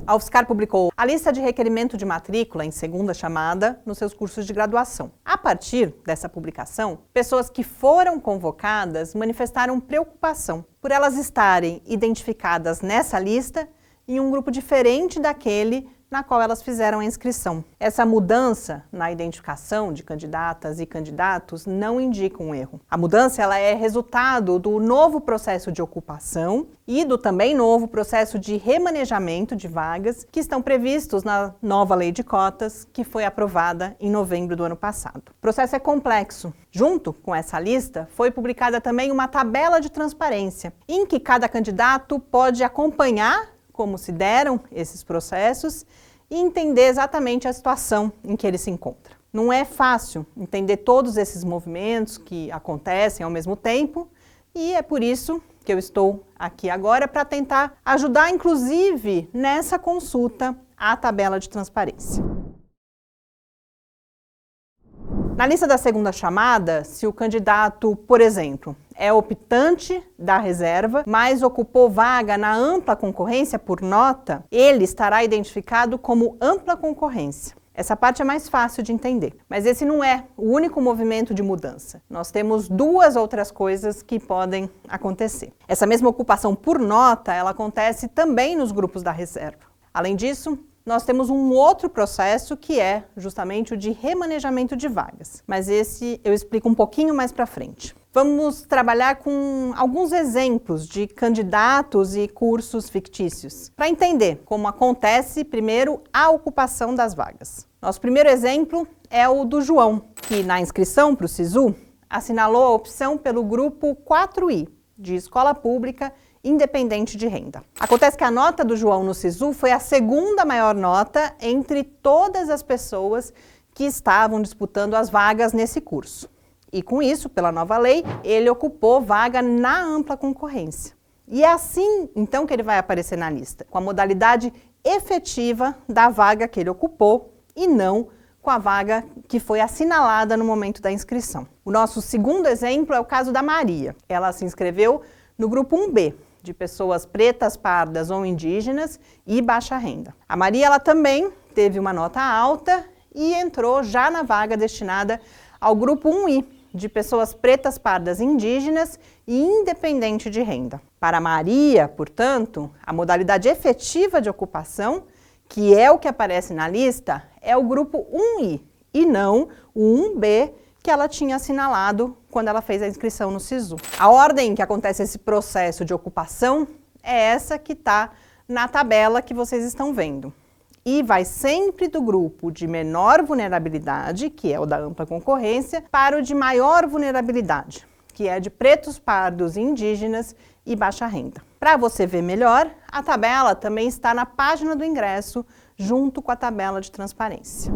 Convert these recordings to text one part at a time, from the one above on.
a UFSCar publicou a lista de requerimento de matrícula em segunda chamada nos seus cursos de graduação. A partir dessa publicação, pessoas que foram convocadas manifestaram preocupação por elas estarem identificadas nessa lista em um grupo diferente daquele na qual elas fizeram a inscrição. Essa mudança na identificação de candidatas e candidatos não indica um erro. A mudança ela é resultado do novo processo de ocupação e do também novo processo de remanejamento de vagas que estão previstos na nova lei de cotas que foi aprovada em novembro do ano passado. O processo é complexo. Junto com essa lista, foi publicada também uma tabela de transparência, em que cada candidato pode acompanhar como se deram esses processos e entender exatamente a situação em que ele se encontra. Não é fácil entender todos esses movimentos que acontecem ao mesmo tempo e é por isso que eu estou aqui agora para tentar ajudar, inclusive, nessa consulta à tabela de transparência. Na lista da segunda chamada, se o candidato, por exemplo, é optante da reserva, mas ocupou vaga na ampla concorrência por nota, ele estará identificado como ampla concorrência. Essa parte é mais fácil de entender, mas esse não é o único movimento de mudança. Nós temos duas outras coisas que podem acontecer. Essa mesma ocupação por nota, ela acontece também nos grupos da reserva. Além disso, nós temos um outro processo que é justamente o de remanejamento de vagas, mas esse eu explico um pouquinho mais para frente. Vamos trabalhar com alguns exemplos de candidatos e cursos fictícios, para entender como acontece, primeiro, a ocupação das vagas. Nosso primeiro exemplo é o do João, que na inscrição para o SISU assinalou a opção pelo grupo 4I, de escola pública independente de renda. Acontece que a nota do João no SISU foi a segunda maior nota entre todas as pessoas que estavam disputando as vagas nesse curso. E com isso, pela nova lei, ele ocupou vaga na ampla concorrência. E é assim, então, que ele vai aparecer na lista, com a modalidade efetiva da vaga que ele ocupou e não com a vaga que foi assinalada no momento da inscrição. O nosso segundo exemplo é o caso da Maria. Ela se inscreveu no grupo 1B, de pessoas pretas, pardas ou indígenas e baixa renda. A Maria ela também teve uma nota alta e entrou já na vaga destinada ao grupo 1I, de pessoas pretas, pardas, indígenas e independente de renda. Para a Maria, portanto, a modalidade efetiva de ocupação, que é o que aparece na lista, é o grupo 1I e não o 1B que ela tinha assinalado quando ela fez a inscrição no SISU. A ordem que acontece esse processo de ocupação é essa que está na tabela que vocês estão vendo. E vai sempre do grupo de menor vulnerabilidade, que é o da ampla concorrência, para o de maior vulnerabilidade, que é de pretos, pardos, indígenas e baixa renda. Para você ver melhor, a tabela também está na página do ingresso, junto com a tabela de transparência.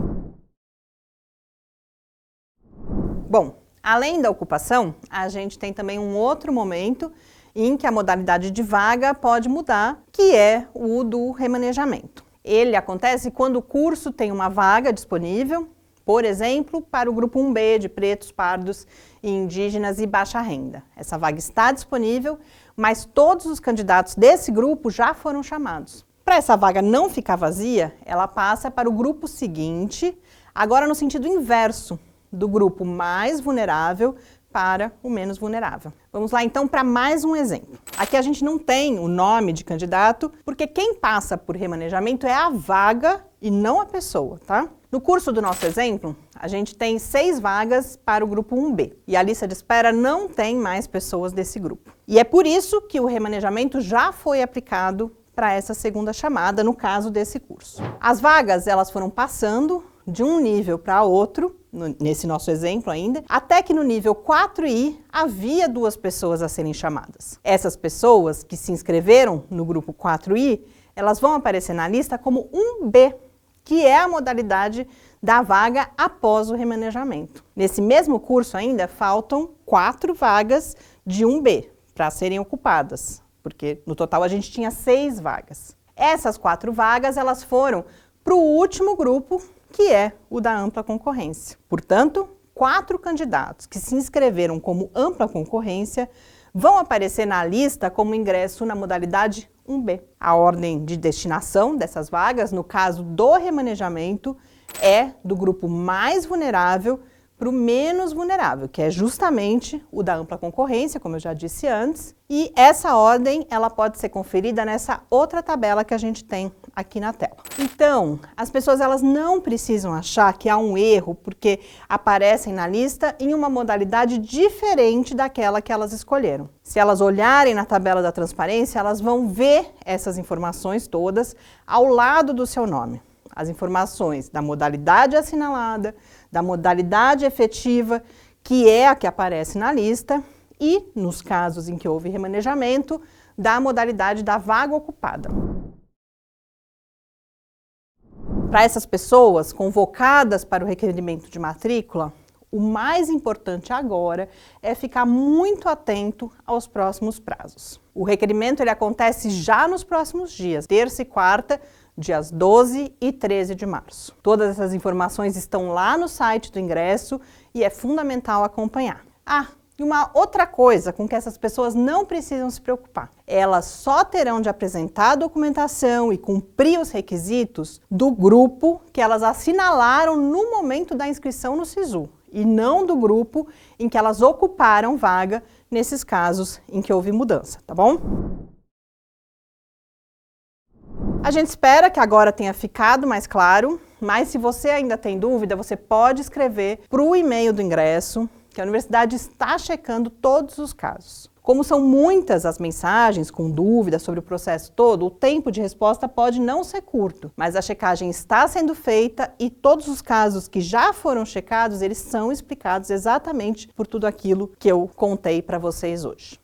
Bom, além da ocupação, a gente tem também um outro momento em que a modalidade de vaga pode mudar, que é o do remanejamento. Ele acontece quando o curso tem uma vaga disponível, por exemplo, para o grupo 1B de pretos, pardos, indígenas e baixa renda. Essa vaga está disponível, mas todos os candidatos desse grupo já foram chamados. Para essa vaga não ficar vazia, ela passa para o grupo seguinte, agora no sentido inverso, do grupo mais vulnerável para o menos vulnerável. Vamos lá então para mais um exemplo. Aqui a gente não tem o nome de candidato, porque quem passa por remanejamento é a vaga e não a pessoa, tá? No curso do nosso exemplo, a gente tem 6 vagas para o grupo 1B e a lista de espera não tem mais pessoas desse grupo. E é por isso que o remanejamento já foi aplicado para essa segunda chamada, no caso desse curso. As vagas, elas foram passando de um nível para outro, nesse nosso exemplo ainda, até que no nível 4I havia 2 pessoas a serem chamadas. Essas pessoas que se inscreveram no grupo 4I, elas vão aparecer na lista como 1B, que é a modalidade da vaga após o remanejamento. Nesse mesmo curso ainda faltam 4 vagas de 1B para serem ocupadas, porque no total a gente tinha 6 vagas. Essas 4 vagas, elas foram para o último grupo, que é o da ampla concorrência. Portanto, 4 candidatos que se inscreveram como ampla concorrência vão aparecer na lista como ingresso na modalidade 1B. A ordem de destinação dessas vagas, no caso do remanejamento, é do grupo mais vulnerável para o menos vulnerável, que é justamente o da ampla concorrência, como eu já disse antes, e essa ordem ela pode ser conferida nessa outra tabela que a gente tem aqui na tela. Então, as pessoas elas não precisam achar que há um erro porque aparecem na lista em uma modalidade diferente daquela que elas escolheram. Se elas olharem na tabela da transparência, elas vão ver essas informações todas ao lado do seu nome. As informações da modalidade assinalada, da modalidade efetiva, que é a que aparece na lista, e, nos casos em que houve remanejamento, da modalidade da vaga ocupada. Para essas pessoas convocadas para o requerimento de matrícula, o mais importante agora é ficar muito atento aos próximos prazos. O requerimento ele acontece já nos próximos dias, terça e quarta, dias 12 e 13 de março. Todas essas informações estão lá no site do ingresso e é fundamental acompanhar. E uma outra coisa com que essas pessoas não precisam se preocupar. Elas só terão de apresentar a documentação e cumprir os requisitos do grupo que elas assinalaram no momento da inscrição no SISU, e não do grupo em que elas ocuparam vaga nesses casos em que houve mudança, tá bom? A gente espera que agora tenha ficado mais claro, mas se você ainda tem dúvida, você pode escrever para o e-mail do ingresso, que a universidade está checando todos os casos. Como são muitas as mensagens com dúvidas sobre o processo todo, o tempo de resposta pode não ser curto, mas a checagem está sendo feita e todos os casos que já foram checados, eles são explicados exatamente por tudo aquilo que eu contei para vocês hoje.